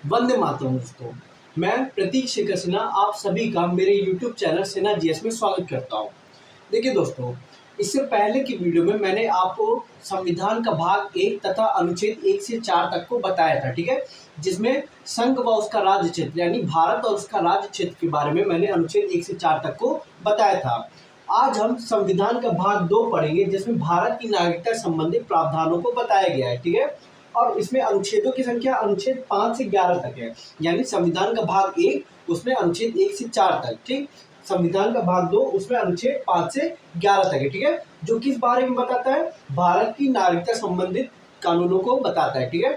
वंदे मातरम दोस्तों। मैं प्रतीक शेखर सिन्हा आप सभी का मेरे यूट्यूब चैनल सिन्हा जीएस में स्वागत करता हूँ। देखिए दोस्तों, इससे पहले की वीडियो में मैंने आपको संविधान का भाग 1 तथा अनुच्छेद 1 से 4 तक को बताया था, ठीक है, जिसमें संघ व उसका राज्य क्षेत्र यानी भारत और उसका राज्य क्षेत्र के बारे में मैंने अनुच्छेद 1 से 4 तक को बताया था। आज हम संविधान का भाग 2 पढ़ेंगे, जिसमें भारत की नागरिकता संबंधी प्रावधानों को बताया गया है, ठीक है। और इसमें अनुच्छेदों की संख्या अनुच्छेद 5 से 11 तक है, यानी संविधान का भाग 1 उसमें अनुच्छेद 1 से 4 तक, ठीक। संविधान का भाग 2 उसमें अनुच्छेद 5 से 11 तक है, ठीक है, जो किस बारे में बताता है, भारत की नागरिकता संबंधित कानूनों को बताता है, ठीक है।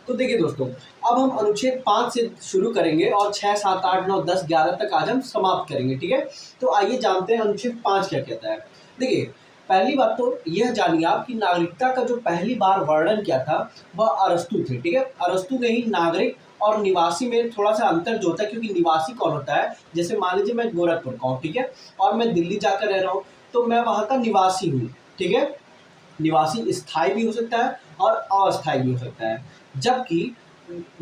तो देखिए दोस्तों, अब हम अनुच्छेद 5 से शुरू करेंगे और 6, 7, 8, 9, 10, 11 तक आज हम समाप्त करेंगे, ठीक है। तो आइए जानते हैं अनुच्छेद 5 क्या कहता है। देखिए, पहली बात तो यह जानिए आप कि नागरिकता का जो पहली बार वर्णन किया था वह अरस्तु थे, ठीक है। अरस्तु ने ही नागरिक और निवासी में थोड़ा सा अंतर जो होता है, क्योंकि निवासी कौन होता है, जैसे मान लीजिए मैं गोरखपुर का हूँ, ठीक है, और मैं दिल्ली जाकर रह रहा हूँ, तो मैं वहाँ का निवासी हूँ, ठीक है। निवासी स्थायी भी हो सकता है और अस्थायी भी हो सकता है, जबकि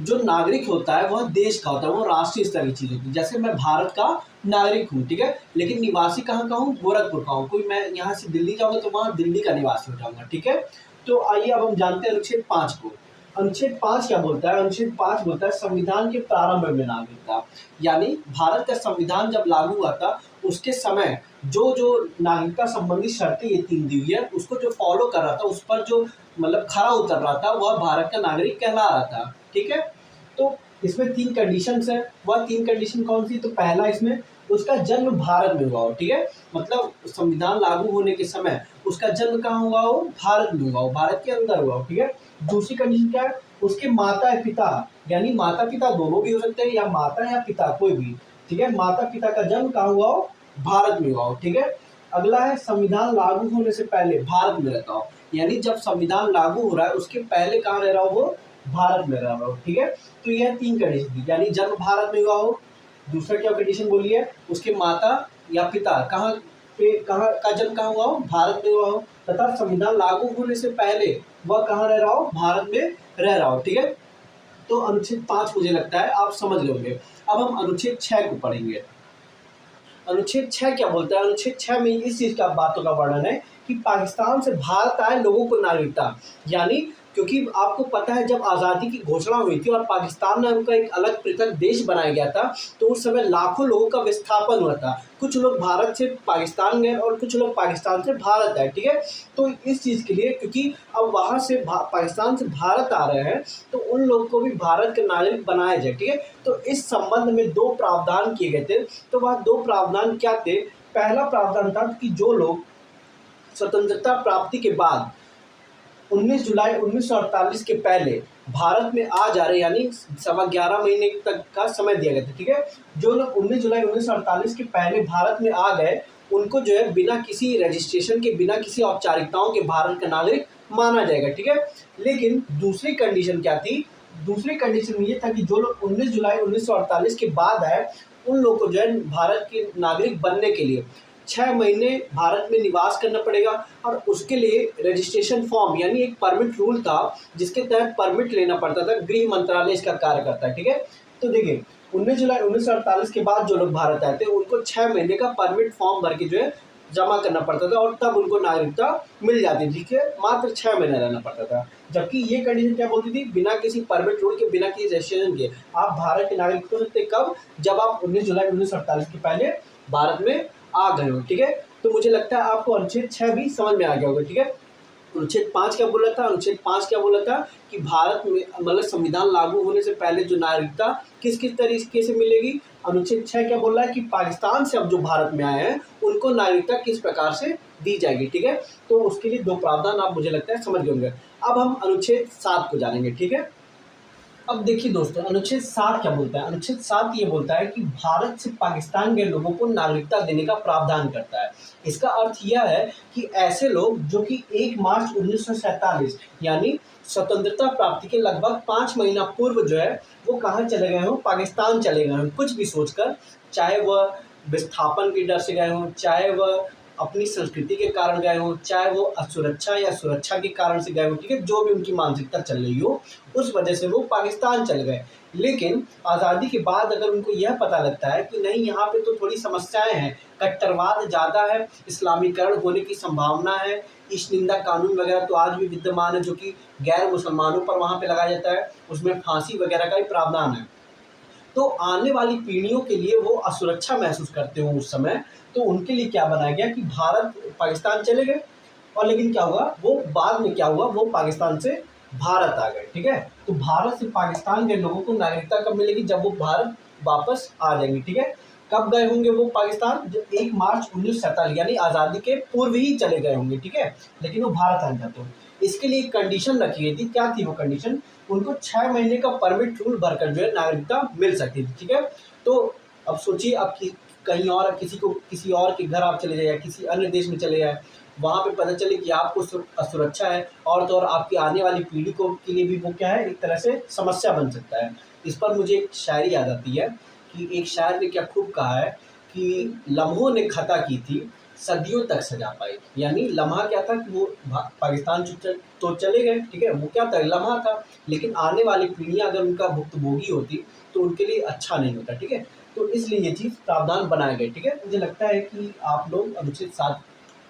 जो नागरिक होता है वह देश का होता है, वो राष्ट्रीय स्तर की चीज़ होती है। जैसे मैं भारत का नागरिक हूँ, ठीक है, लेकिन निवासी कहाँ का हूँ, गोरखपुर का हूँ। कोई मैं यहाँ से दिल्ली जाऊँगा तो वहाँ दिल्ली का निवासी हो जाऊँगा, ठीक है। तो आइए अब हम जानते हैं अनुच्छेद 5 को। अनुच्छेद 5 क्या बोलता है? अनुच्छेद 5 बोलता है संविधान के प्रारंभ में नागरिकता, यानी भारत का संविधान जब लागू हुआ था उसके समय जो जो नागरिकता संबंधी शर्तें ये 3 दी हुई है, उसको जो फॉलो कर रहा था, उस पर जो मतलब खरा उतर रहा था, वह भारत का नागरिक कहला रहा था, ठीक है। तो इसमें 3 कंडीशंस है। वह 3 कंडीशन कौन सी? तो पहला इसमें उसका जन्म भारत में हुआ हो, ठीक है, मतलब संविधान लागू होने के समय उसका जन्म कहाँ हुआ हो? भारत में हुआ हो, भारत के अंदर हुआ हो, ठीक है। दूसरी कंडीशन क्या है? उसके माता पिता, यानी माता पिता दोनों भी हो सकते हैं, या माता या पिता कोई भी, ठीक है, माता पिता का जन्म कहाँ हुआ हो? भारत में हुआ हो, ठीक है। अगला है संविधान लागू होने से पहले भारत में रहता हो, यानी जब संविधान लागू हो रहा है उसके पहले कहाँ रह रहा हो? वो भारत में रह रहा हो, ठीक है। तो यह 3 कंडीशन थी, यानी जन्म भारत में हुआ हो। दूसरा क्या कंडीशन बोली है? उसके माता या पिता कहाँ का जन्म कहाँ हुआ हो? भारत में हुआ हो, तथा संविधान लागू होने से पहले वह कहाँ रह रहा हो? भारत में रह रहा हो, ठीक है। तो अनुच्छेद 5 मुझे लगता है आप समझ लोगे। अब हम अनुच्छेद 6 को पढ़ेंगे। अनुच्छेद 6 क्या बोलता है? अनुच्छेद 6 में इस चीज का बातों का वर्णन है कि पाकिस्तान से भारत आए लोगों को नागरिकता, यानी क्योंकि आपको पता है जब आज़ादी की घोषणा हुई थी और पाकिस्तान में उनका एक अलग पृथक देश बनाया गया था, तो उस समय लाखों लोगों का विस्थापन हुआ था। कुछ लोग भारत से पाकिस्तान गए और कुछ लोग पाकिस्तान से भारत आए, ठीक है। तो इस चीज़ के लिए, क्योंकि अब वहाँ से पाकिस्तान से भारत आ रहे हैं, तो उन लोगों को भी भारत के नागरिक बनाया जाए, ठीक है। तो इस संबंध में 2 प्रावधान किए गए थे। तो वह 2 प्रावधान क्या थे? पहला प्रावधान था कि जो लोग स्वतंत्रता प्राप्ति के बाद 19 जुलाई 1948 के पहले भारत में आ जा रहे, यानी 11.25 महीने तक का समय दिया गया था, ठीक है। जो लोग 19 जुलाई 1948 के पहले भारत में आ गए, उनको जो है बिना किसी रजिस्ट्रेशन के, बिना किसी औपचारिकताओं के भारत का नागरिक माना जाएगा, ठीक है। लेकिन दूसरी कंडीशन क्या थी? दूसरी कंडीशन ये था कि जो लोग 19 जुलाई 1948 के बाद आए, उन लोगों को जो है भारत के नागरिक बनने के लिए 6 महीने भारत में निवास करना पड़ेगा, और उसके लिए रजिस्ट्रेशन फॉर्म यानी एक परमिट रूल था, जिसके तहत परमिट लेना पड़ता था। गृह मंत्रालय इसका कार्य करता है, ठीक है। तो देखिए, 19 जुलाई 1948 के बाद जो लोग भारत आए थे उनको 6 महीने का परमिट फॉर्म भर के जो है जमा करना पड़ता था, और तब उनको नागरिकता मिल जाती थी, ठीक है। मात्र 6 महीने रहना पड़ता था। जबकि ये कंडीशन क्या बोलती थी? बिना किसी परमिट रूल के, बिना किसी रजिस्ट्रेशन के आप भारत के नागरिक हो सकते। कब? जब आप 19 जुलाई 1948 के पहले भारत में आ गए हो, ठीक है। तो मुझे लगता है आपको अनुच्छेद 6 भी समझ में आ गया होगा, ठीक है। अनुच्छेद 5 क्या बोला था? अनुच्छेद 5 क्या बोला था कि भारत में मतलब संविधान लागू होने से पहले जो नागरिकता किस किस तरीके से मिलेगी। अनुच्छेद 6 क्या बोल रहा है कि पाकिस्तान से अब जो भारत में आए हैं उनको नागरिकता किस प्रकार से दी जाएगी, ठीक है। तो उसके लिए 2 प्रावधान आप मुझे लगता है समझ गए होंगे। अब हम अनुच्छेद 7 को जानेंगे, ठीक है। अब देखिए दोस्तों, अनुच्छेद 7 क्या बोलता है? अनुच्छेद 7 ये बोलता है कि भारत से पाकिस्तान के लोगों को नागरिकता देने का प्रावधान करता है। इसका अर्थ यह है कि ऐसे लोग जो कि 1 मार्च 1947 यानी स्वतंत्रता प्राप्ति के लगभग 5 महीना पूर्व जो है वो कहाँ चले गए हों? पाकिस्तान चले गए हों, कुछ भी सोचकर, चाहे वह विस्थापन के डर से गए हों, चाहे वह अपनी संस्कृति के कारण गए हों, चाहे वो असुरक्षा या सुरक्षा के कारण से गए हों, ठीक है, जो भी उनकी मानसिकता चल रही हो, उस वजह से वो पाकिस्तान चले गए। लेकिन आज़ादी के बाद अगर उनको यह पता लगता है कि नहीं, यहाँ पे तो थोड़ी समस्याएं हैं, कट्टरवाद ज़्यादा है, इस्लामीकरण होने की संभावना है, ईश निंदा कानून वगैरह तो आज भी विद्यमान है जो कि गैर मुसलमानों पर वहाँ पे लगाया जाता है, उसमें फांसी वगैरह का भी प्रावधान है। तो आने वाली पीढ़ियों के लिए वो असुरक्षा महसूस करते हो उस समय, तो उनके लिए क्या बनाया गया कि भारत पाकिस्तान चले गए। और लेकिन क्या हुआ, वो बाद में क्या हुआ, वो पाकिस्तान से भारत आ गए, ठीक है। तो भारत से पाकिस्तान के लोगों को नागरिकता कब मिलेगी, जब वो भारत वापस आ जाएंगे, ठीक है। कब गए होंगे वो पाकिस्तान, जब 1 मार्च 1947 यानी आज़ादी के पूर्व ही चले गए होंगे, ठीक है, लेकिन वो भारत आ जाते। इसके लिए एक कंडीशन रखी गई थी, क्या थी वो कंडीशन, उनको 6 महीने का परमिट रूल भरकर जो है नागरिकता मिल सकती थी, ठीक है। तो अब सोचिए, अब कहीं और किसी और के घर आप चले जाए या किसी अन्य देश में चले जाए, वहाँ पे पता चले कि आपको असुरक्षा है, और तो और आपकी आने वाली पीढ़ी को के लिए भी वो क्या है, एक तरह से समस्या बन सकता है। इस पर मुझे एक शायरी याद आती है कि एक शायर ने क्या खूब कहा है कि लम्हों ने खता की थी, सदियों तक सजा पाई। यानी लम्हा क्या था कि वो पाकिस्तान तो चले गए, ठीक है, वो क्या था, लम्हा था, लेकिन आने वाली पीढ़ियां अगर उनका भुक्तभोगी होती तो उनके लिए अच्छा नहीं होता, ठीक है। तो इसलिए ये चीज़ प्रावधान बनाए गए, ठीक है। मुझे लगता है कि आप लोग अनुच्छेद 7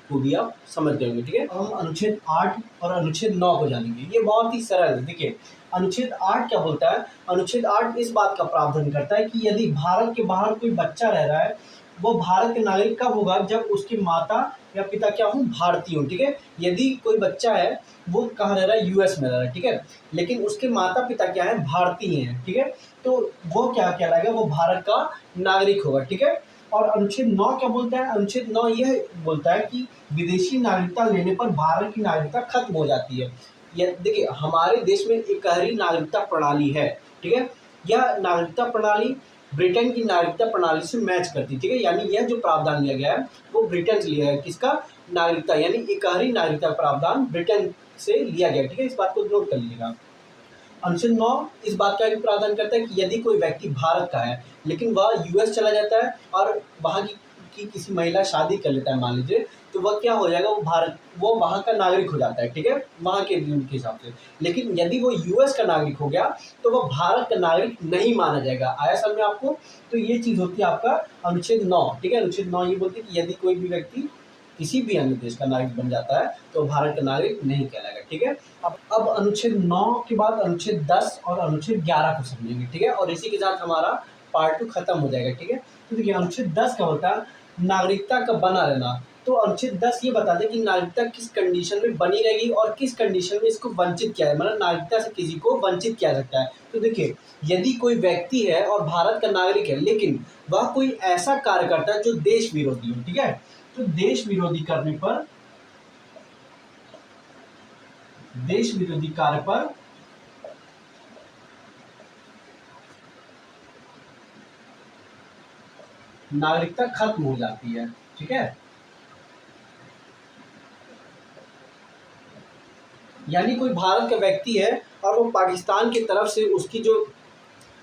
को भी आप समझ गए होंगे, ठीक है। हम अनुच्छेद 8 और अनुच्छेद 9 को जानेंगे। ये बहुत ही सरल है। देखिए, अनुच्छेद 8 क्या बोलता है, अनुच्छेद 8 इस बात का प्रावधान करता है कि यदि भारत के बाहर कोई बच्चा रह रहा है, वो भारत के नागरिक कब होगा, जब उसके माता या पिता क्या हो, भारतीय हो, ठीक है। यदि कोई बच्चा है वो कहाँ रह रहा है, यूएस में रह रहा है, ठीक है, लेकिन उसके माता पिता क्या है, भारतीय हैं, ठीक है, तो वो क्या कहलाएगा, वो भारत का नागरिक होगा, ठीक है। और अनुच्छेद 9 क्या बोलता है, अनुच्छेद 9 यह बोलता है कि विदेशी नागरिकता लेने पर भारत की नागरिकता खत्म हो जाती है। यह देखिए, हमारे देश में एकहरी नागरिकता प्रणाली है, ठीक है। यह नागरिकता प्रणाली ब्रिटेन की नागरिकता प्रणाली से मैच करती है, ठीक है। यानी यह जो प्रावधान लिया गया है वो ब्रिटेन से लिया है, किसका, नागरिकता, यानी एकहरी नागरिकता प्रावधान ब्रिटेन से लिया गया, ठीक है। इस बात को नोट कर लीजिएगा। अनुच्छेद 9 इस बात का भी प्रावधान करता है कि यदि कोई व्यक्ति भारत का है लेकिन वह यूएस चला जाता है और वहाँ की किसी महिला शादी कर लेता है मान लीजिए, तो वह क्या हो जाएगा, वो वहाँ का नागरिक हो जाता है, ठीक है, वहाँ के नियम के हिसाब से। लेकिन यदि वो यूएस का नागरिक हो गया तो वह भारत का नागरिक नहीं माना जाएगा। आया समझ में आपको। तो ये चीज़ होती है आपका अनुच्छेद 9, ठीक है। अनुच्छेद 9 ये बोलती है कि यदि कोई भी व्यक्ति किसी भी अन्य देश का नागरिक बन जाता है तो भारत का नागरिक नहीं कहलाएगा, ठीक है। अब अनुच्छेद 9 के बाद अनुच्छेद 10 और अनुच्छेद 11 को समझेंगे, ठीक है, और इसी के साथ हमारा पार्ट 2 खत्म हो जाएगा, ठीक है। तो देखिए, अनुच्छेद 10 क्या होता है, नागरिकता का बना रहना। तो अनुच्छेद 10 ये बता दें कि नागरिकता किस कंडीशन में बनी रहेगी और किस कंडीशन में इसको वंचित किया है, मतलब नागरिकता से किसी को वंचित किया सकता है। तो देखिए, यदि कोई व्यक्ति है और भारत का नागरिक है लेकिन वह कोई ऐसा कार्य करता है जो देश विरोधी हो, ठीक है, तो देश विरोधी कार्य पर नागरिकता खत्म हो जाती है, ठीक है। यानी कोई भारत का व्यक्ति है और वो पाकिस्तान की तरफ से उसकी जो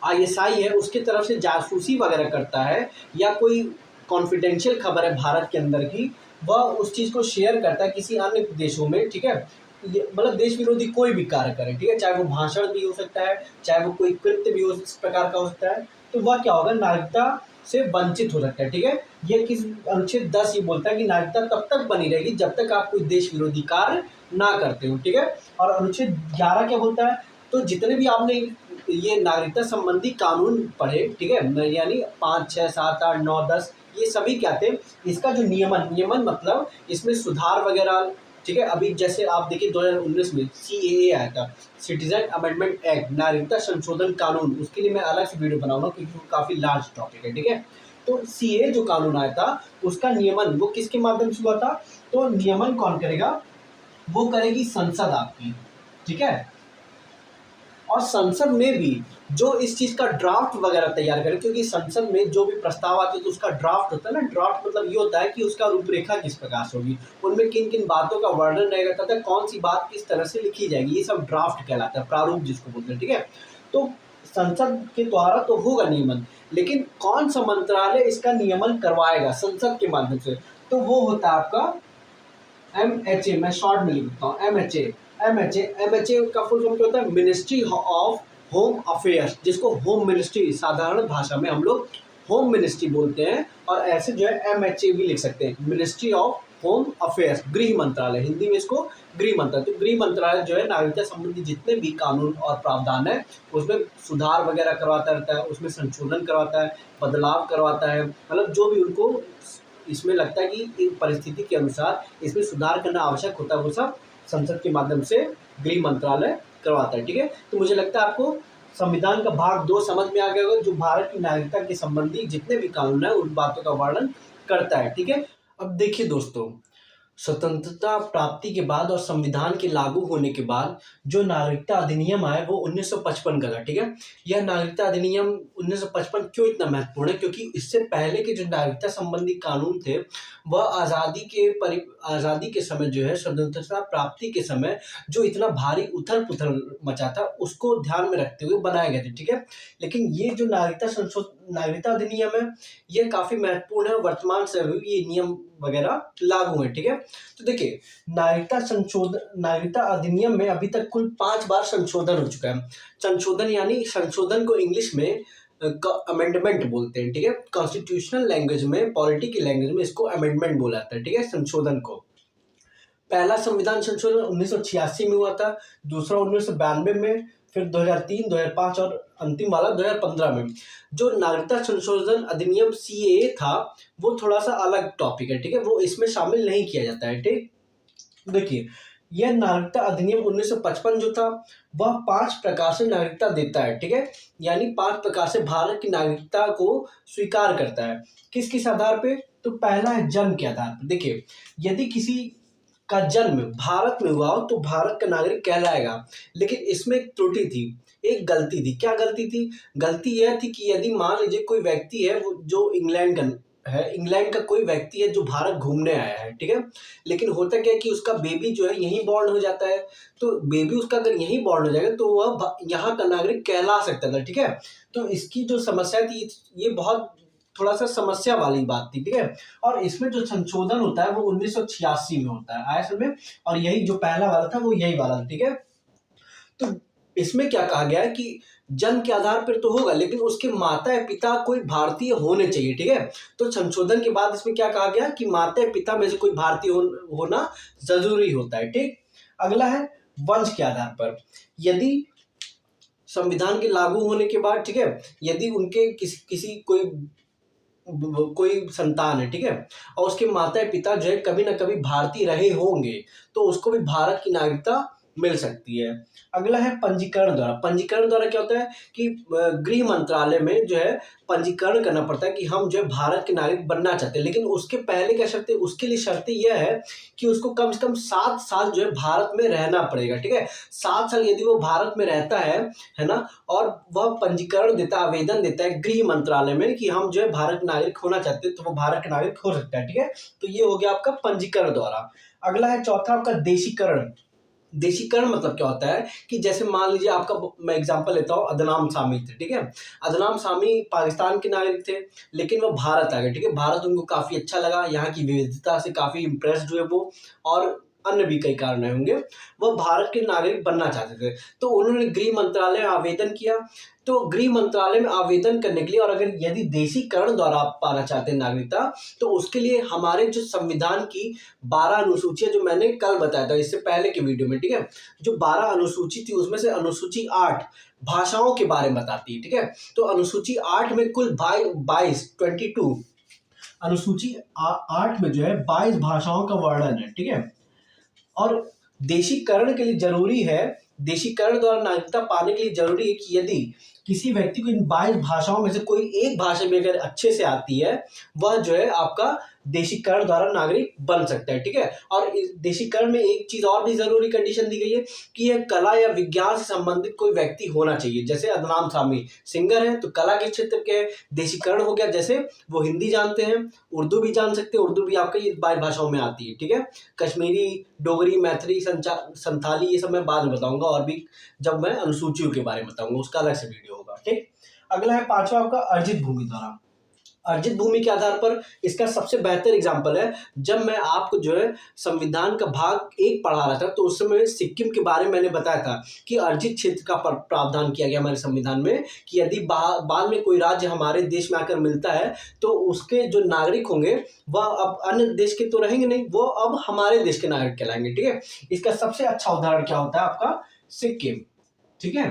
आईएसआई है उसकी तरफ से जासूसी वगैरह करता है, या कोई कॉन्फिडेंशियल खबर है भारत के अंदर की, वह उस चीज़ को शेयर करता है किसी अन्य देशों में, ठीक है। मतलब देश विरोधी कोई भी कार्य करे, ठीक है, चाहे वो भाषण भी हो सकता है, चाहे वो कोई कृत्य भी इस प्रकार का हो सकता है, तो वह क्या होगा, नागरिकता से वंचित हो सकता है, ठीक है। ये किस अनुच्छेद 10 ये बोलता है कि नागरिकता तब तक बनी रहेगी जब तक आप कोई देश विरोधी कार्य ना करते हो, ठीक है। और अनुच्छेद 11 क्या बोलता है, तो जितने भी आपने ये नागरिकता संबंधी कानून पढ़े, ठीक है, यानी 5, 6, 7, 8, 9, 10, ये सभी क्या थे, इसका जो नियमन मतलब इसमें सुधार वगैरह, ठीक है। अभी जैसे आप देखिए 2019 में CAA आया था, सिटीजन अमेंडमेंट एक्ट, नागरिकता संशोधन कानून, उसके लिए मैं अलग से वीडियो बनाऊंगा क्योंकि वो काफ़ी लार्ज टॉपिक है, ठीक है। तो CAA जो कानून आया था उसका नियमन वो किसके माध्यम से हुआ था, तो नियमन कौन करेगा, वो करेगी संसद आपकी, ठीक है। और संसद में भी जो इस चीज़ का ड्राफ्ट वगैरह तैयार करे, क्योंकि संसद में जो भी प्रस्ताव आते हैं तो उसका ड्राफ्ट होता है ना। ड्राफ्ट मतलब ये होता है कि उसका रूपरेखा किस प्रकार से होगी, उनमें किन किन बातों का वर्णन रहेगा तथा कौन सी बात किस तरह से लिखी जाएगी, ये सब ड्राफ्ट कहलाता है, प्रारूप जिसको बोलते हैं, ठीक है। तो संसद के द्वारा तो होगा नियमन, लेकिन कौन सा मंत्रालय इसका नियमन करवाएगा संसद के माध्यम से, तो वो होता है आपका MHA। मैं शॉर्ट में लिखता हूँ MHA का फुल फॉर्म क्या होता है? मिनिस्ट्री ऑफ होम अफेयर्स, जिसको होम मिनिस्ट्री साधारण भाषा में हम लोग होम मिनिस्ट्री बोलते हैं, और ऐसे जो है MHA भी लिख सकते हैं, मिनिस्ट्री ऑफ होम अफेयर्स, गृह मंत्रालय, हिंदी में इसको गृह मंत्रालय। तो गृह मंत्रालय जो है नागरिकता संबंधी जितने भी कानून और प्रावधान है उसमें सुधार वगैरह करवाता रहता है, उसमें संशोधन करवाता है, बदलाव करवाता है, मतलब जो भी उनको इसमें लगता है कि इन परिस्थिति के अनुसार इसमें सुधार करना आवश्यक होता है, वो सब संसद के माध्यम से गृह मंत्रालय करवाता है। ठीक है, तो मुझे लगता है आपको संविधान का भाग 2 समझ में आ गया होगा, जो भारत की नागरिकता के संबंधी जितने भी कानून है उन बातों का वर्णन करता है। ठीक है, अब देखिए दोस्तों, स्वतंत्रता प्राप्ति के बाद और संविधान के लागू होने के बाद जो नागरिकता अधिनियम आया वो 1955 का था। ठीक है, यह नागरिकता अधिनियम 1955 क्यों इतना महत्वपूर्ण है? क्योंकि इससे पहले के जो नागरिकता संबंधी कानून थे वह आज़ादी के समय जो है, स्वतंत्रता प्राप्ति के समय जो इतना भारी उथल पुथल मचा था उसको ध्यान में रखते हुए बनाए गए थे। ठीक है, लेकिन ये जो नागरिकता अधिनियम है ये काफ़ी महत्वपूर्ण है, वर्तमान समय में ये नियम वगैरह लागू है। ठीक है, तो देखिए, नागरिकता अधिनियम में अभी तक कुल 5 बार संशोधन हो चुका है। संशोधन यानी संशोधन को इंग्लिश में अमेंडमेंट बोलते हैं। ठीक है, कॉन्स्टिट्यूशनल लैंग्वेज में, पॉलिटी की लैंग्वेज में इसको अमेंडमेंट बोला जाता है। ठीक है, संशोधन को पहला संविधान संशोधन 1986 में हुआ था, दूसरा 1992 में, फिर 2003, 2005 और अंतिम वाला 2015 में। जो नागरिकता संशोधन अधिनियम CAA था वो थोड़ा सा अलग टॉपिक है। ठीक है, वो इसमें शामिल नहीं किया जाता है। ठीक, देखिए, यह नागरिकता अधिनियम 1955 जो था वह 5 प्रकार से नागरिकता देता है। ठीक है, यानी 5 प्रकार से भारत की नागरिकता को स्वीकार करता है। किस किस आधार पे? तो पहला है जन्म के आधार पर। देखिए, यदि किसी का जन्म भारत में हुआ हो तो भारत का नागरिक कहलाएगा, लेकिन इसमें एक त्रुटि थी, एक गलती थी। क्या गलती थी? गलती यह थी कि यदि मान लीजिए कोई व्यक्ति है वो जो इंग्लैंड का कोई व्यक्ति है जो भारत घूमने आया है। ठीक है, लेकिन होता क्या है कि उसका बेबी जो है यहीं बॉर्न हो जाता है, तो बेबी उसका अगर यहीं बॉर्न हो जाएगा तो वह यहाँ का नागरिक कहला सकता था। ठीक है, तो इसकी जो समस्या थी ये बहुत थोड़ा सा समस्या वाली बात थी। ठीक है, और इसमें जो संशोधन होता है वो 1986 में होता है आया में, और यही जो पहला वाला था वो यही वाला था। ठीक है, तो इसमें क्या कहा गया है कि जन्म के आधार पर तो होगा लेकिन उसके माता या पिता कोई भारतीय होने चाहिए। ठीक है, तो संशोधन के बाद इसमें क्या कहा गया कि माता या पिता में से कोई भारतीय होना जरूरी होता है। ठीक, अगला है वंश के आधार पर। यदि संविधान के लागू होने के बाद, ठीक है, यदि उनके किसी कोई संतान है, ठीक है, और उसके माता पिता जो है कभी ना कभी भारतीय रहे होंगे तो उसको भी भारत की नागरिकता मिल सकती है। अगला है पंजीकरण द्वारा। पंजीकरण द्वारा क्या होता है कि गृह मंत्रालय में जो है पंजीकरण करना पड़ता है कि हम जो है भारत के नागरिक बनना चाहते हैं, लेकिन उसके पहले क्या शर्त है? उसके लिए शर्त यह है कि उसको कम से कम 7 साल जो है भारत में रहना पड़ेगा। ठीक है, 7 साल यदि वो भारत में रहता है ना, और वह पंजीकरण देता है, आवेदन देता है गृह मंत्रालय में कि हम जो है भारत नागरिक होना चाहते हैं, तो वो भारत के नागरिक हो सकता है। ठीक है, तो ये हो गया आपका पंजीकरण द्वारा। अगला है चौथा आपका देशीकरण। देशीकरण मतलब क्या होता है कि जैसे मान लीजिए आपका, मैं एग्जांपल लेता हूँ, अदनाम सामी थे। ठीक है, अदनाम सामी पाकिस्तान के नागरिक थे लेकिन वो भारत आ गए। ठीक है, भारत उनको काफ़ी अच्छा लगा, यहाँ की विविधता से काफ़ी इम्प्रेस्ड हुए वो, और अन्य भी कई कारण होंगे, वह भारत के नागरिक बनना चाहते थे। तो उन्होंने गृह मंत्रालय में आवेदन किया। तो गृह मंत्रालय में आवेदन करने के लिए, और अगर यदि देशीकरण द्वारा आप पाना चाहते हैं नागरिकता, तो उसके लिए हमारे जो संविधान की 12 अनुसूचियां जो मैंने कल बताया था इससे पहले के वीडियो में, ठीक है, जो 12 अनुसूची थी उसमें से अनुसूची 8 भाषाओं के बारे में बताती है। ठीक है, तो अनुसूची 8 में कुल 22 अनुसूची 8 में जो है 22 भाषाओं का वर्णन है। ठीक है, और देशीकरण के लिए जरूरी है, देशीकरण द्वारा नागरिकता पाने के लिए जरूरी है कि यदि किसी व्यक्ति को इन 22 भाषाओं में से कोई एक भाषा भी अगर अच्छे से आती है, वह जो है आपका देशीकरण द्वारा नागरिक बन सकता है। ठीक है, और इस देशीकरण में एक चीज और भी जरूरी कंडीशन दी गई है कि यह कला या विज्ञान से संबंधित कोई व्यक्ति होना चाहिए। जैसे अदनाम सामी सिंगर है तो कला के क्षेत्र के देशीकरण हो गया, जैसे वो हिंदी जानते हैं, उर्दू भी जान सकते हैं, उर्दू भी आपका ये 22 भाषाओं में आती है। ठीक है, कश्मीरी, डोगरी, मैथिली, संथाली, ये सब मैं बाद में बताऊंगा, और भी जब मैं अनुसूचियों के बारे में बताऊंगा उसका अलग से वीडियो होगा। ठीक, अगला है 5वां आपका अर्जित भूमि द्वारा। अर्जित भूमि के आधार पर इसका सबसे बेहतर एग्जाम्पल है, जब मैं आपको जो है संविधान का भाग 1 पढ़ा रहा था तो उस समय सिक्किम के बारे में मैंने बताया था कि अर्जित क्षेत्र का प्रावधान किया गया हमारे संविधान में कि यदि बाद में कोई राज्य हमारे देश में आकर मिलता है तो उसके जो नागरिक होंगे वह अब अन्य देश के तो रहेंगे नहीं, वो अब हमारे देश के नागरिक कहलाएंगे। ठीक है, इसका सबसे अच्छा उदाहरण क्या होता है आपका सिक्किम। ठीक है,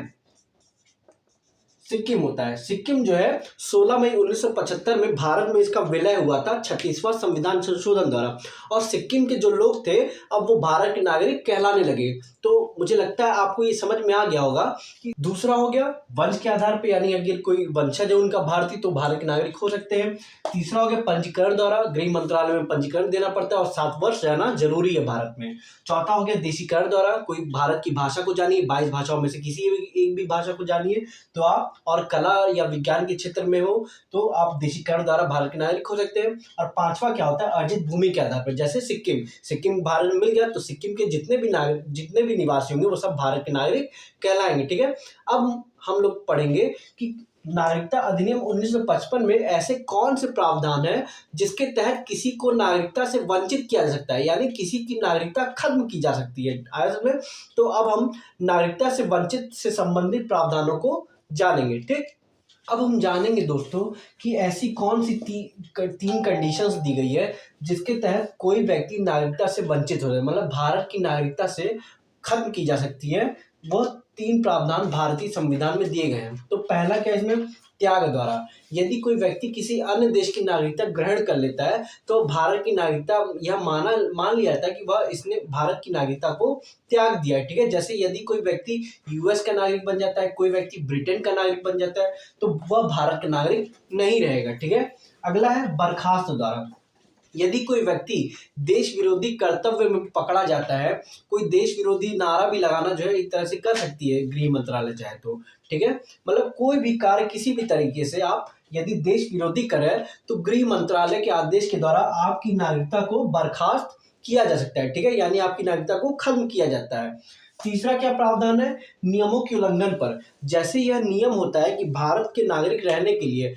सिक्किम होता है। सिक्किम जो है 16 मई 1975 में भारत में इसका विलय हुआ था 36वां संविधान संशोधन द्वारा, और सिक्किम के जो लोग थे अब वो भारत के नागरिक कहलाने लगे। तो मुझे लगता है आपको ये समझ में आ गया होगा कि दूसरा हो गया वंश के आधार पे, यानी अगर कोई वंशज है उनका भारतीय तो भारत के नागरिक हो सकते हैं। तीसरा हो गया पंजीकरण द्वारा, गृह मंत्रालय में पंजीकरण देना पड़ता है और 7 वर्ष रहना जरूरी है भारत में। चौथा हो गया देशीकरण द्वारा, कोई भारत की भाषा को जानिए, 22 भाषाओं में से किसी एक भी भाषा को जानिए तो आप, और कला या विज्ञान के क्षेत्र में हो तो आप देशीकरण द्वारा भारत के नागरिक हो सकते हैं। और पांचवा क्या होता है अर्जित भूमि के आधार पर, जैसे सिक्किम भारत में मिल गया तो सिक्किम के जितने भी निवासी होंगे वो सब भारत के नागरिक कहलाएंगे। ठीक है, अब हम लोग पढ़ेंगे कि नागरिकता अधिनियम 1955 में ऐसे कौन से प्रावधान है जिसके तहत किसी को नागरिकता से वंचित किया जा सकता है, यानी किसी की नागरिकता खत्म की जा सकती है। आया समझ में? तो अब हम नागरिकता से वंचित से संबंधित प्रावधानों को जानेंगे। ठीक, अब हम जानेंगे दोस्तों कि ऐसी कौन सी तीन कंडीशंस दी गई है जिसके तहत कोई व्यक्ति नागरिकता से वंचित हो जाए, मतलब भारत की नागरिकता से खत्म की जा सकती है। वो 3 प्रावधान भारतीय संविधान में दिए गए हैं। तो पहला क्या है इसमें, त्याग द्वारा, यदि कोई व्यक्ति किसी अन्य देश की नागरिकता ग्रहण कर लेता है तो भारत की नागरिकता यह मान लिया जाता है कि वह इसने भारत की नागरिकता को त्याग दिया है। ठीक है, जैसे यदि कोई व्यक्ति यूएस का नागरिक बन जाता है, कोई व्यक्ति ब्रिटेन का नागरिक बन जाता है तो वह भारत का नागरिक नहीं रहेगा। ठीक है, अगला है बर्खास्त द्वारा, यदि कोई व्यक्ति देश विरोधी कर्तव्य में पकड़ा जाता है, कोई देश विरोधी नारा भी लगाना जो है एक तरह से कर सकती है गृह मंत्रालय चाहे तो। ठीक है, मतलब कोई भी कार्य किसी भी तरीके से आप यदि देश विरोधी करें तो गृह मंत्रालय के आदेश के द्वारा आपकी नागरिकता को बर्खास्त किया जा सकता है। ठीक है, यानी आपकी नागरिकता को खत्म किया जाता है। तीसरा क्या प्रावधान है, नियमों के उल्लंघन पर, जैसे यह नियम होता है कि भारत के नागरिक रहने के लिए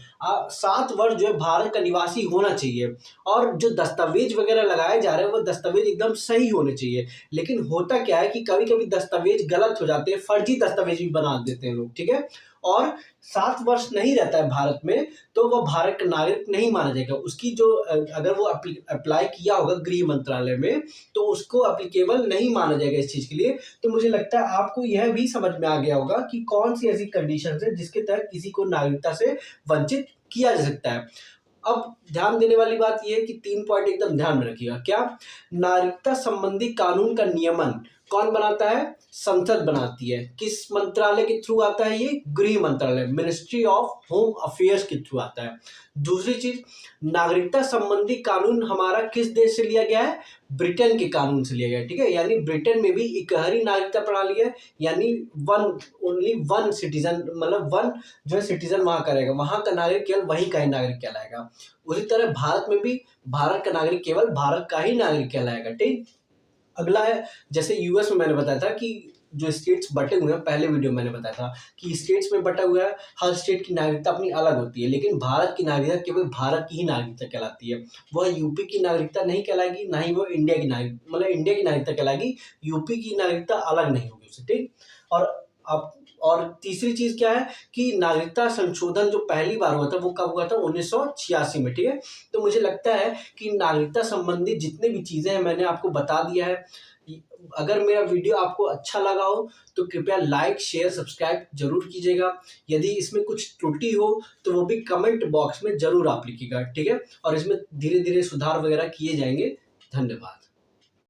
7 वर्ष जो है भारत का निवासी होना चाहिए, और जो दस्तावेज वगैरह लगाए जा रहे हैं वो दस्तावेज एकदम सही होने चाहिए। लेकिन होता क्या है कि कभी कभी दस्तावेज गलत हो जाते हैं, फर्जी दस्तावेज भी बना देते हैं लोग। ठीक है, और 7 वर्ष नहीं रहता है भारत में तो वह भारत का नागरिक नहीं माना जाएगा। उसकी जो अगर वो अप्लाई किया होगा गृह मंत्रालय में तो उसको एप्लीकेबल नहीं माना जाएगा इस चीज के लिए। तो मुझे लगता है आपको यह भी समझ में आ गया होगा कि कौन सी ऐसी कंडीशंस है जिसके तहत किसी को नागरिकता से वंचित किया जा सकता है। अब ध्यान देने वाली बात यह है कि 3 पॉइंट एकदम ध्यान में रखिएगा। क्या, नागरिकता संबंधी कानून का नियमन कौन बनाता है, संसद बनाती है। किस मंत्रालय के थ्रू आता है ये, गृह मंत्रालय, मिनिस्ट्री ऑफ होम अफेयर्स के थ्रू आता है। दूसरी चीज, नागरिकता संबंधी कानून हमारा किस देश से लिया गया है, ब्रिटेन के कानून से लिया गया है। ठीक है, यानी ब्रिटेन में भी इकहरी नागरिकता प्रणाली है, यानी ओनली वन सिटीजन, मतलब वन जो है सिटीजन वहां का रहेगा, वहां का नागरिक केवल वहीं का ही नागरिक कहलाएगा। उसी तरह भारत में भी भारत का नागरिक केवल भारत का ही नागरिक कहलाएगा। ठीक, अगला है जैसे यूएस में मैंने बताया था कि जो स्टेट्स बटे हुए हैं, पहले वीडियो में मैंने बताया था कि स्टेट्स में बटा हुआ है, हर स्टेट की नागरिकता अपनी अलग होती है, लेकिन भारत की नागरिकता केवल भारत की ही नागरिकता कहलाती है। वह यूपी की नागरिकता नहीं कहलाएगी, ना ही वो इंडिया की नागरिकता, मतलब इंडिया की नागरिकता कहलाएगी, यूपी की नागरिकता अलग नहीं होगी उससे। ठीक, और तीसरी चीज क्या है कि नागरिकता संशोधन जो पहली बार हुआ था वो कब हुआ था, 1986 में। ठीक है, तो मुझे लगता है कि नागरिकता संबंधी जितने भी चीजें हैं मैंने आपको बता दिया है। अगर मेरा वीडियो आपको अच्छा लगा हो तो कृपया लाइक, शेयर, सब्सक्राइब जरूर कीजिएगा। यदि इसमें कुछ त्रुटि हो तो वो भी कमेंट बॉक्स में जरूर आप लिखिएगा। ठीक है, और इसमें धीरे धीरे सुधार वगैरह किए जाएंगे। धन्यवाद।